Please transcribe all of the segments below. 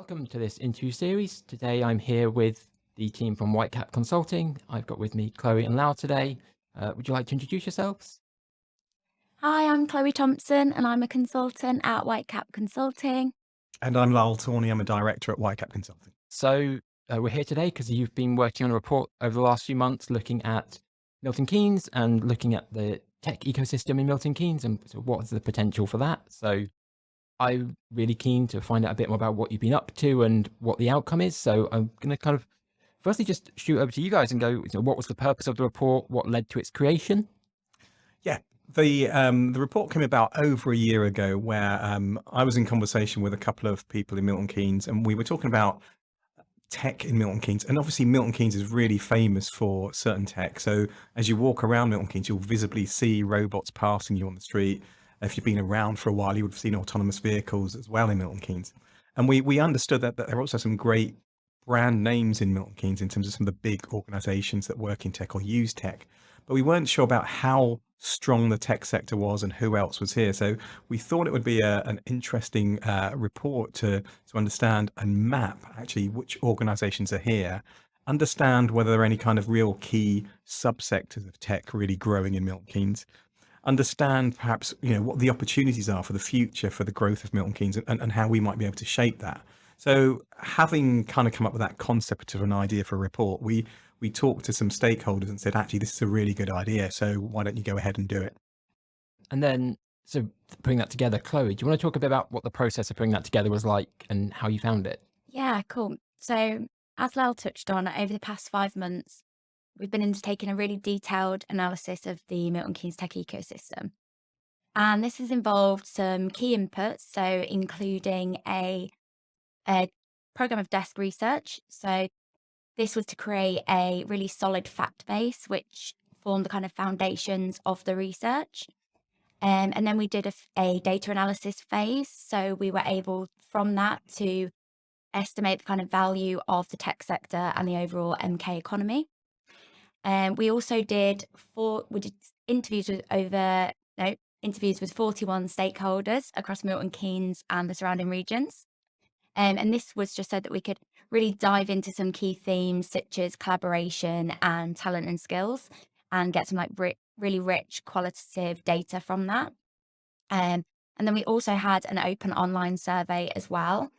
Welcome to this interview series. Today I'm here with the team from Whitecap Consulting. I've got with me Chloe and Lau today. Would you like to introduce yourselves? Hi, I'm Chloe Thompson, and I'm a consultant at Whitecap Consulting. And I'm Tawney. I'm a director at Whitecap Consulting. So we're here today because you've been working on a report over the last few months looking at Milton Keynes and looking at the tech ecosystem in Milton Keynes and what's the potential for that. So I'm really keen to find out a bit more about what you've been up to and what the outcome is. So I'm going to kind of firstly just shoot over to you guys and go, what was the purpose of the report? What led to its creation? Yeah, the report came about over a year ago, where I was in conversation with a couple of people in Milton Keynes, and we were talking about tech in Milton Keynes. And obviously Milton Keynes is really famous for certain tech. So as you walk around Milton Keynes, you'll visibly see robots passing you on the street. If you've been around for a while, you would have seen autonomous vehicles as well in Milton Keynes. And we understood that there are also some great brand names in Milton Keynes in terms of some of the big organizations that work in tech or use tech. But we weren't sure about how strong the tech sector was and who else was here. So we thought it would be an interesting report to understand and map actually which organizations are here, understand whether there are any kind of real key subsectors of tech really growing in Milton Keynes, understand perhaps what the opportunities are for the future for the growth of Milton Keynes, and how we might be able to shape that. So having kind of come up with that concept of an idea for a report, we talked to some stakeholders and said, actually, this is a really good idea. So why don't you go ahead and do it? And then, so putting that together, Chloe, do you want to talk a bit about what the process of putting that together was like and how you found it? Yeah, cool. So, as Lal touched on, over the past 5 months, we've been undertaking a really detailed analysis of the Milton Keynes tech ecosystem. And this has involved some key inputs, so including a program of desk research. So, this was to create a really solid fact base, which formed the kind of foundations of the research. And then we did a data analysis phase. So we were able from that to estimate the kind of value of the tech sector and the overall MK economy. We also did interviews with interviews with 41 stakeholders across Milton Keynes and the surrounding regions. And this was just so that we could really dive into some key themes such as collaboration and talent and skills, and get some really rich qualitative data from that. And then we also had an open online survey as well.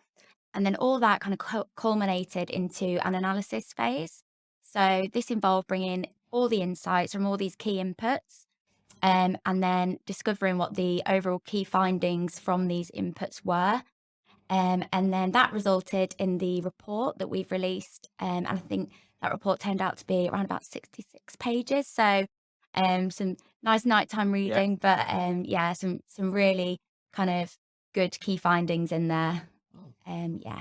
And then all that kind of culminated into an analysis phase. So this involved bringing all the insights from all these key inputs, and then discovering what the overall key findings from these inputs were. And then that resulted in the report that we've released. And I think that report turned out to be around about 66 pages. So some nice nighttime reading, but yeah, some really kind of good key findings in there. Yeah.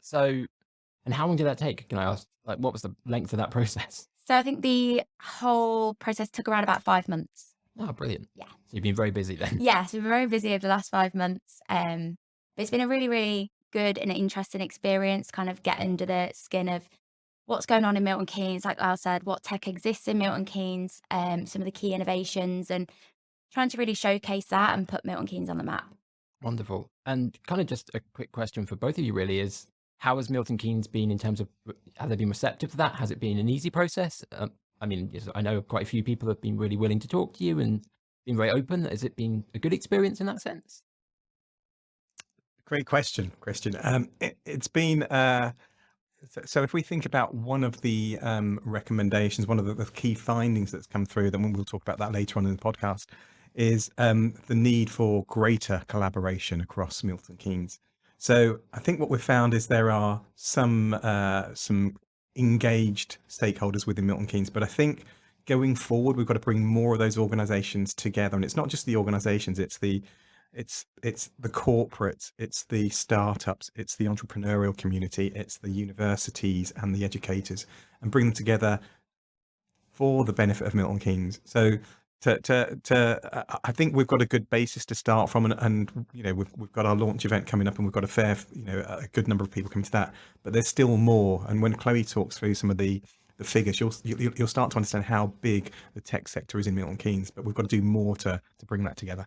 So, and how long did that take? Can I ask, like, what was the length of that process? So I think the whole process took around about 5 months. Oh, brilliant. Yeah. So you've been very busy then. Yeah, so we've been very busy over the last 5 months. But it's been a really, really good and interesting experience, kind of get under the skin of what's going on in Milton Keynes, like Lyle said, what tech exists in Milton Keynes, some of the key innovations, and trying to really showcase that and put Milton Keynes on the map. Wonderful. And kind of just a quick question for both of you really is, how has Milton Keynes been in terms of, have they been receptive to that? Has it been an easy process? I mean, I know quite a few people have been really willing to talk to you and been very open. Has it been a good experience in that sense? Great question, Kristian. It's been so if we think about one of the recommendations, one of the key findings that's come through, then we'll talk about that later on in the podcast, is the need for greater collaboration across Milton Keynes. So I think what we've found is there are some engaged stakeholders within Milton Keynes, but I think going forward we've got to bring more of those organizations together. And it's not just the organizations, it's the corporates, it's the startups, it's the entrepreneurial community, it's the universities and the educators, and bring them together for the benefit of Milton Keynes. So I think we've got a good basis to start from, and we've got our launch event coming up, and we've got a good number of people coming to that. But there's still more. And when Chloe talks through some of the figures, you'll start to understand how big the tech sector is in Milton Keynes. But we've got to do more to bring that together.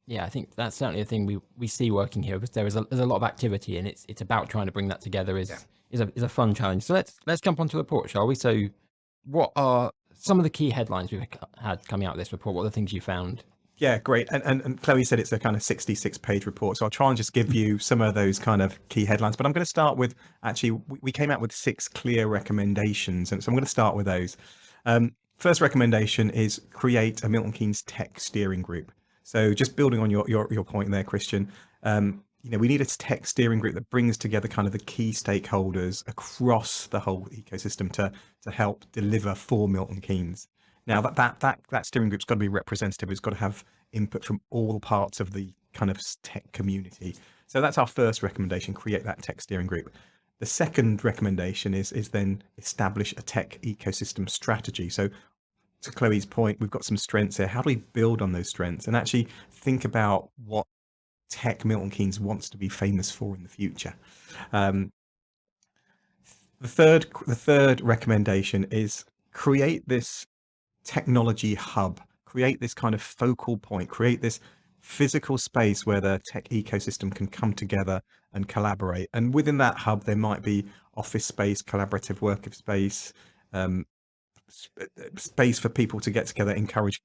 Yeah, I think that's certainly a thing we see working here, because there's a lot of activity, and it's about trying to bring that together Yeah. is a fun challenge. So let's jump onto the report, shall we? So what are some of the key headlines we've had coming out of this report? What are the things you found? Yeah, great. And Chloe said it's a kind of 66-page report. So I'll try and just give you some of those kind of key headlines. But I'm going to start with, actually, we came out with 6 clear recommendations. And so I'm going to start with those. First recommendation is create a Milton Keynes tech steering group. So just building on your point there, Kristian, we need a tech steering group that brings together kind of the key stakeholders across the whole ecosystem to help deliver for Milton Keynes. Now that steering group's got to be representative. It's got to have input from all parts of the kind of tech community. So that's our first recommendation: create that tech steering group. The second recommendation is then establish a tech ecosystem strategy. So to Chloe's point, we've got some strengths here. How do we build on those strengths and actually think about what tech Milton Keynes wants to be famous for in the future? The third recommendation is create this technology hub, create this kind of focal point, create this physical space where the tech ecosystem can come together and collaborate. And within that hub, there might be office space, collaborative workspace, space for people to get together, encourage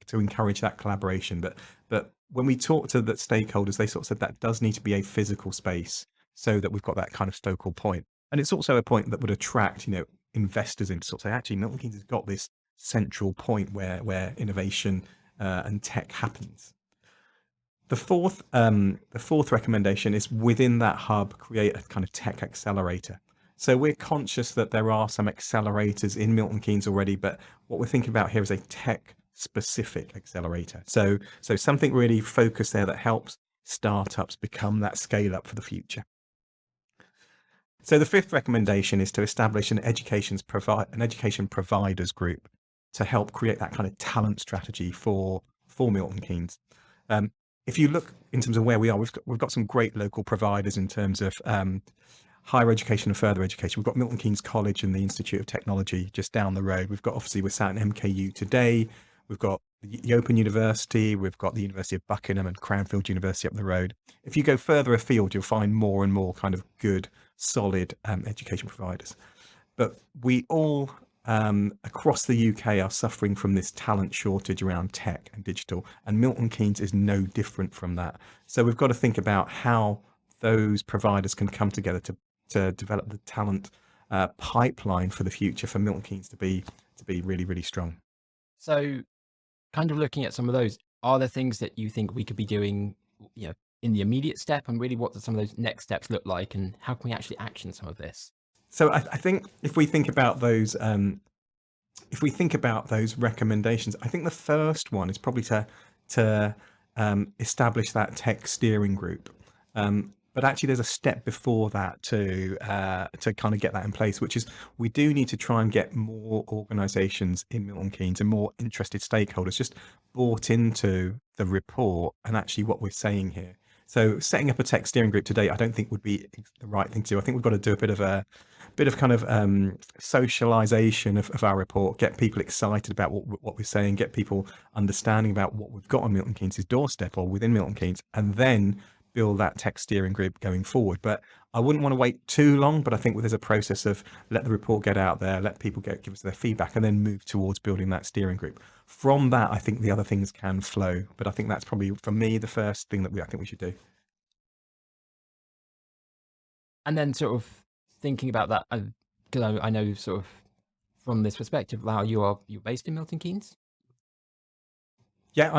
that collaboration. But when we talk to the stakeholders, they sort of said that does need to be a physical space so that we've got that kind of focal point. And it's also a point that would attract, investors in to sort of say, actually, Milton Keynes has got this central point where innovation and tech happens. The fourth recommendation is within that hub, create a kind of tech accelerator. So we're conscious that there are some accelerators in Milton Keynes already, but what we're thinking about here is a tech specific accelerator. So something really focused there that helps startups become that scale up for the future. So the fifth recommendation is to establish an education providers group to help create that kind of talent strategy for Milton Keynes. If you look in terms of where we are, we've got some great local providers in terms of higher education and further education. We've got Milton Keynes College and the Institute of Technology just down the road. We're sat in MKU today. We've got the Open University. We've got the University of Buckingham and Cranfield University up the road. If you go further afield, you'll find more and more kind of good, solid education providers. But we all across the UK are suffering from this talent shortage around tech and digital, and Milton Keynes is no different from that. So we've got to think about how those providers can come together to develop the talent pipeline for the future for Milton Keynes to be really, really strong. So kind of looking at some of those, are there things that you think we could be doing, in the immediate step, and really what do some of those next steps look like, and how can we actually action some of this? So I think if we think about those recommendations, I think the first one is probably to establish that tech steering group. But actually, there's a step before that to kind of get that in place, which is we do need to try and get more organisations in Milton Keynes and more interested stakeholders just bought into the report and actually what we're saying here. So setting up a tech steering group today, I don't think would be the right thing to do. I think we've got to do a bit of kind of socialization of our report, get people excited about what we're saying, get people understanding about what we've got on Milton Keynes' doorstep or within Milton Keynes, and then build that tech steering group going forward. But I wouldn't want to wait too long, but I think there's a process of let the report get out there, let people give us their feedback, and then move towards building that steering group. From that, I think the other things can flow, but I think that's probably, for me, the first thing that I think we should do. And then sort of thinking about that, because I know sort of from this perspective, Lau, you're based in Milton Keynes? Yeah,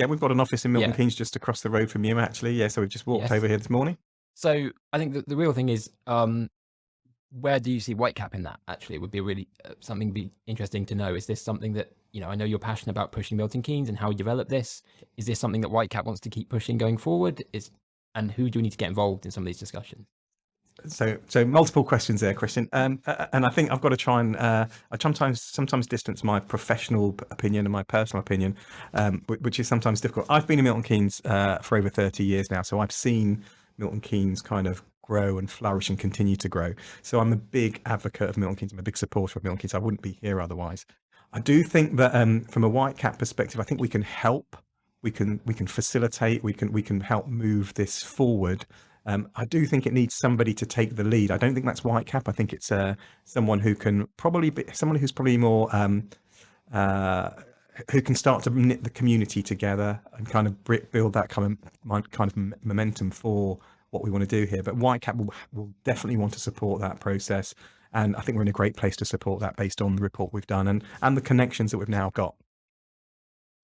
we've got an office in Milton Yeah. Keynes just across the road from you, actually. Yeah, so we've just walked Yes. over here this morning. So I think the real thing is, where do you see Whitecap in that? Actually, it would be really something be interesting to know. Is this something that, I know you're passionate about pushing Milton Keynes and how we develop this. Is this something that Whitecap wants to keep pushing going forward? And who do we need to get involved in some of these discussions? So multiple questions there, Kristian. And I think I've got to try and I sometimes distance my professional opinion and my personal opinion, which is sometimes difficult. I've been in Milton Keynes for over 30 years now, so I've seen Milton Keynes kind of grow and flourish and continue to grow. So I'm a big advocate of Milton Keynes. I'm a big supporter of Milton Keynes. I wouldn't be here otherwise. I do think that from a Whitecap perspective, I think we can help we can facilitate, we can help move this forward. I do think it needs somebody to take the lead. I don't think that's Whitecap. I think it's someone who can probably be someone who's probably more who can start to knit the community together and kind of build that kind of momentum for what we want to do here. But Whitecap will definitely want to support that process, and I think we're in a great place to support that based on the report we've done and the connections that we've now got.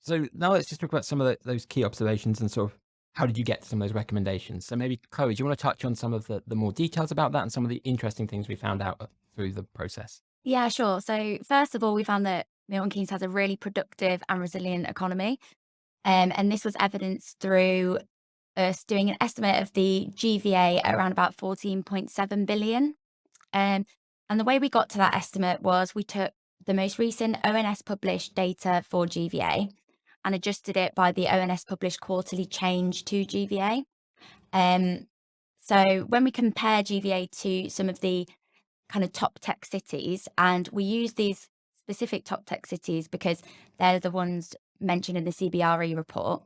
So now let's just talk about some of those key observations and sort of how did you get to some of those recommendations? So maybe Chloe, do you want to touch on some of the more details about that and some of the interesting things we found out through the process? Yeah, sure. So first of all, we found that Milton Keynes has a really productive and resilient economy. And this was evidenced through us doing an estimate of the GVA at around about 14.7 billion. And the way we got to that estimate was we took the most recent ONS published data for GVA and adjusted it by the ONS published quarterly change to GVA. So when we compare GVA to some of the kind of top tech cities, and we use these specific top tech cities because they're the ones mentioned in the CBRE report.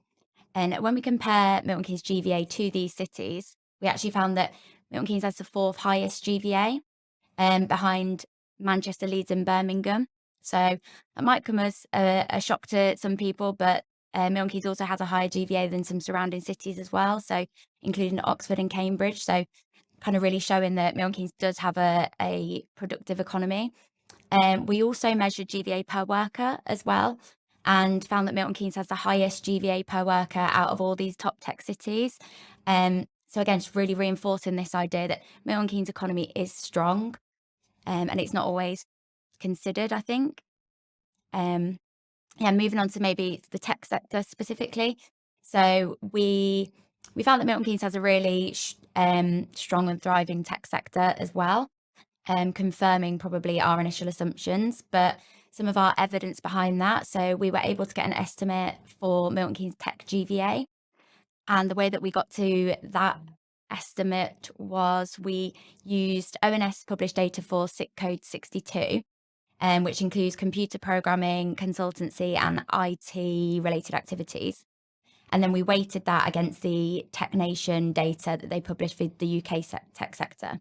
And when we compare Milton Keynes GVA to these cities, we actually found that Milton Keynes has the fourth highest GVA, behind Manchester, Leeds and Birmingham. So that might come as a shock to some people, but Milton Keynes also has a higher GVA than some surrounding cities as well, so including Oxford and Cambridge. So kind of really showing that Milton Keynes does have a productive economy. We also measured GVA per worker as well, and found that Milton Keynes has the highest GVA per worker out of all these top tech cities. So again, just really reinforcing this idea that Milton Keynes' economy is strong, and it's not always considered, I think. Moving on to maybe the tech sector specifically. So we found that Milton Keynes has a really strong and thriving tech sector as well, confirming probably our initial assumptions, but some of our evidence behind that. So we were able to get an estimate for Milton Keynes tech GVA. And the way that we got to that estimate was we used ONS published data for SIC code 62, which includes computer programming, consultancy, and IT related activities. And then we weighted that against the Tech Nation data that they published for the UK tech sector.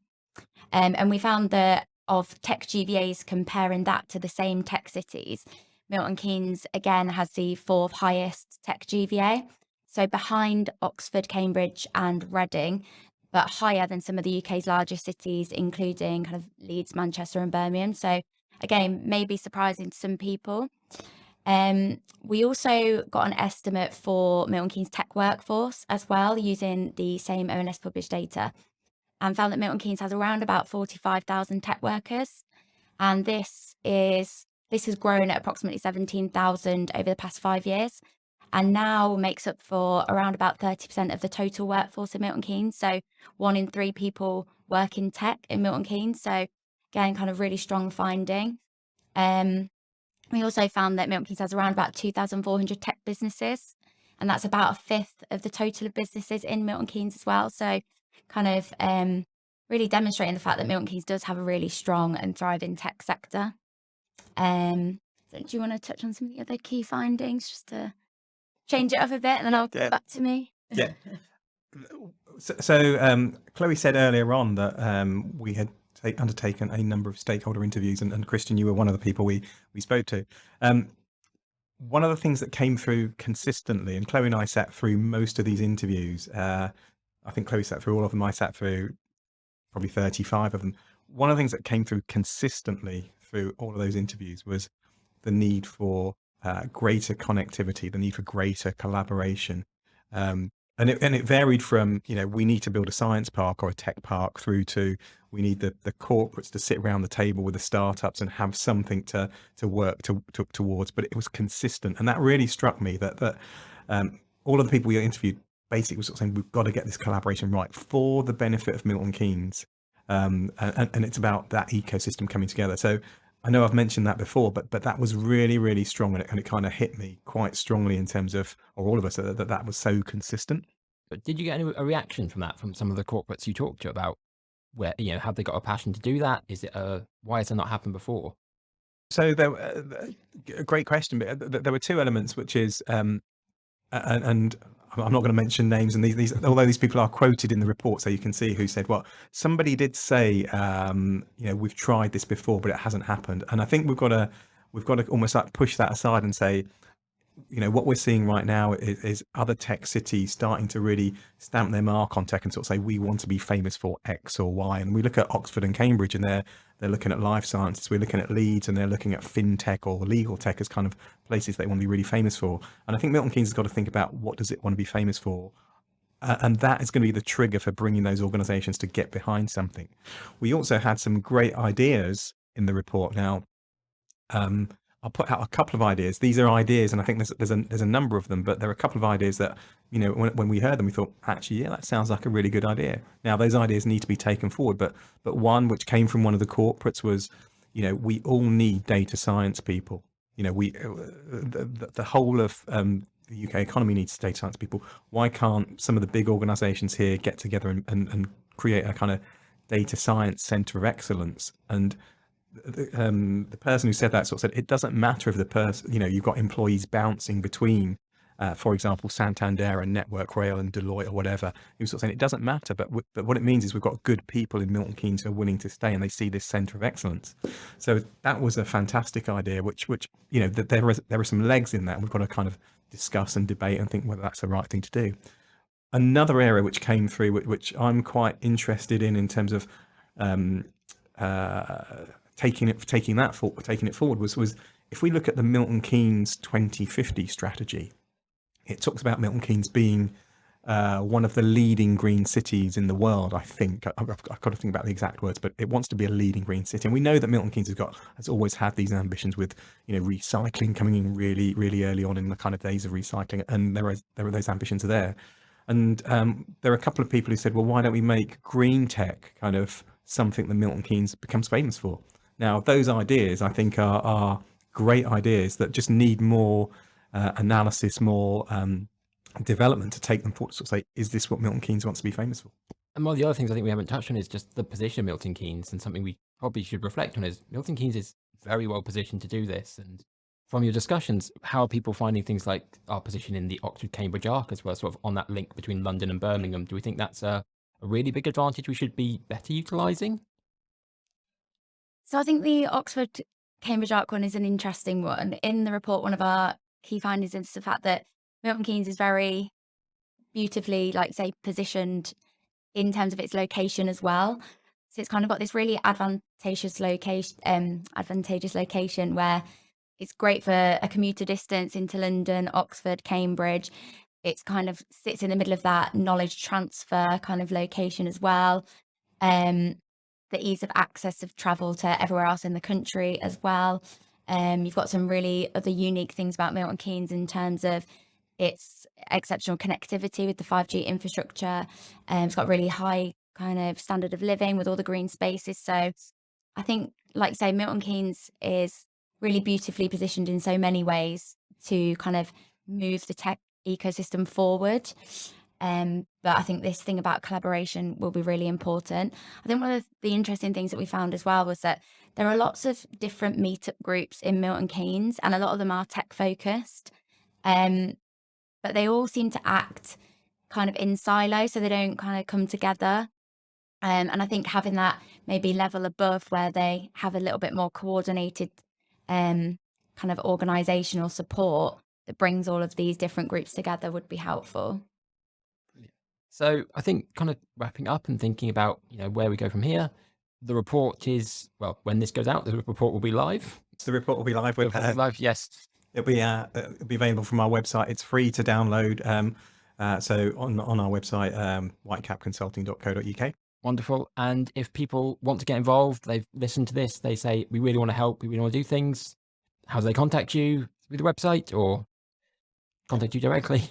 And we found that of tech GVAs, comparing that to the same tech cities, Milton Keynes again has the fourth highest tech GVA. So behind Oxford, Cambridge and Reading, but higher than some of the UK's largest cities, including kind of Leeds, Manchester and Birmingham. So again, maybe surprising to some people. We also got an estimate for Milton Keynes tech workforce as well, using the same ONS published data, and found that Milton Keynes has around about 45,000 tech workers. And this has grown at approximately 17,000 over the past 5 years, and now makes up for around about 30% of the total workforce in Milton Keynes. So 1 in 3 people work in tech in Milton Keynes. So again, kind of really strong finding. We also found that Milton Keynes has around about 2,400 tech businesses, and that's about a fifth of the total of businesses in Milton Keynes as well. So kind of really demonstrating the fact that Milton Keynes does have a really strong and thriving tech sector. So do you want to touch on some of the other key findings just to change it up a bit, and then I'll come back to me? Yeah. So Chloe said earlier on that we had undertaken a number of stakeholder interviews, and Kristian, you were one of the people we spoke to. One of the things that came through consistently, and Chloe and I sat through most of these interviews, I think Chloe sat through all of them, I sat through probably 35 of them. One of the things that came through consistently through all of those interviews was the need for greater connectivity, the need for greater collaboration. And it varied from, we need to build a science park or a tech park, through to we need the corporates to sit around the table with the startups and have something to work towards. But it was consistent, and that really struck me that all of the people we interviewed basically was sort of saying, we've got to get this collaboration right for the benefit of Milton Keynes, and it's about that ecosystem coming together. So I know I've mentioned that before, but that was really, really strong, and it kind of hit me quite strongly in terms of, or all of us, that was so consistent. But did you get a reaction from that, from some of the corporates you talked to about where, have they got a passion to do that? Is it why has it not happened before? So a great question, but there were two elements, which is and I'm not going to mention names, and these although these people are quoted in the report, so you can see who said what. Somebody did say, we've tried this before, but it hasn't happened. And I think we've got to almost like push that aside and say, what we're seeing right now is other tech cities starting to really stamp their mark on tech and sort of say, we want to be famous for X or Y. And we look at Oxford and Cambridge, and they're looking at life sciences. We're looking at Leeds, and they're looking at fintech or legal tech as kind of places they want to be really famous for. And I think Milton Keynes has got to think about, what does it want to be famous for? And that is going to be the trigger for bringing those organizations to get behind something. We also had some great ideas in the report. Now, I'll put out a couple of ideas. These are ideas, and I think there's a number of them, but there are a couple of ideas that, when we heard them, we thought, actually, yeah, that sounds like a really good idea. Now, those ideas need to be taken forward, but one which came from one of the corporates was, we all need data science people. The whole of the UK economy needs data science people. Why can't some of the big organizations here get together and create a kind of data science center of excellence? And the person who said that sort of said, it doesn't matter if the person, you've got employees bouncing between, for example, Santander and Network Rail and Deloitte or whatever. He was sort of saying it doesn't matter, but what it means is we've got good people in Milton Keynes who are willing to stay, and they see this centre of excellence. So that was a fantastic idea, which that there are some legs in that, and we've got to kind of discuss and debate and think whether that's the right thing to do. Another area which came through, which I'm quite interested in terms of taking it forward, was if we look at the Milton Keynes 2050 strategy, it talks about Milton Keynes being one of the leading green cities in the world. I think I've got to think about the exact words, but it wants to be a leading green city. And we know that Milton Keynes has always had these ambitions with, recycling coming in really, really early on in the kind of days of recycling, and there are those ambitions are there. And there are a couple of people who said, well, why don't we make green tech kind of something that Milton Keynes becomes famous for? Now, those ideas, I think, are great ideas that just need more analysis, more development to take them forward to sort of say, is this what Milton Keynes wants to be famous for? And one of the other things I think we haven't touched on is just the position of Milton Keynes, and something we probably should reflect on is Milton Keynes is very well positioned to do this. And from your discussions, how are people finding things like our position in the Oxford-Cambridge arc as well, sort of on that link between London and Birmingham? Do we think that's a really big advantage we should be better utilising? So I think the Oxford-Cambridge arc one is an interesting one. In the report, one of our key findings is the fact that Milton Keynes is very beautifully, positioned in terms of its location as well. So it's kind of got this really advantageous location where it's great for a commuter distance into London, Oxford, Cambridge. It's kind of sits in the middle of that knowledge transfer kind of location as well. The ease of access of travel to everywhere else in the country as well. You've got some really other unique things about Milton Keynes in terms of its exceptional connectivity with the 5G infrastructure. It's got really high kind of standard of living with all the green spaces. So I think, like you say, Milton Keynes is really beautifully positioned in so many ways to kind of move the tech ecosystem forward. But I think this thing about collaboration will be really important. I think one of the interesting things that we found as well was that there are lots of different meetup groups in Milton Keynes, and a lot of them are tech focused. But they all seem to act kind of in silos, so they don't kind of come together. And I think having that maybe level above where they have a little bit more coordinated kind of organizational support that brings all of these different groups together would be helpful. So I think kind of wrapping up and thinking about, where we go from here, the report is, well, when this goes out, the report will be live. So the report will be live. Live, yes. It'll be available from our website. It's free to download. So on our website, whitecapconsulting.co.uk. Wonderful. And if people want to get involved, they've listened to this, they say, we really want to help, we really want to do things. How do they contact you? Through the website or contact you directly?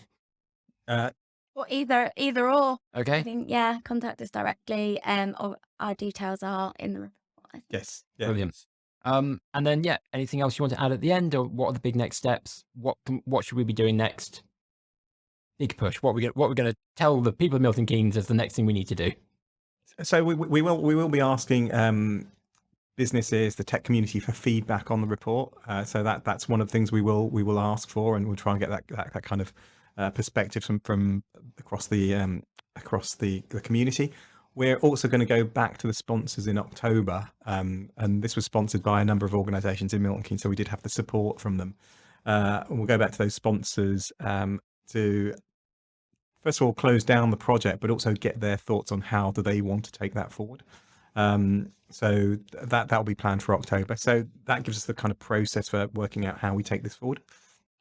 Or either or. Okay. I think, contact us directly. Or our details are in the report. Yes. Yeah. Brilliant. And then, anything else you want to add at the end, or what are the big next steps? What should we be doing next? Big push. What we're going to tell the people of Milton Keynes is the next thing we need to do. So we will be asking businesses, the tech community, for feedback on the report. So that's one of the things we will ask for, and we'll try and get that kind of perspectives from across the community. We're also going to go back to the sponsors in October, and this was sponsored by a number of organisations in Milton Keynes, so we did have the support from them. And we'll go back to those sponsors to first of all close down the project, but also get their thoughts on how do they want to take that forward. So that'll be planned for October. So that gives us the kind of process for working out how we take this forward.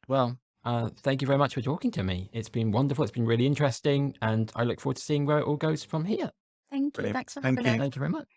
Well, thank you very much for talking to me. It's been wonderful. It's been really interesting, and I look forward to seeing where it all goes from here. Thank you. Brilliant. Thanks for Thank having you. us. Thank you very much.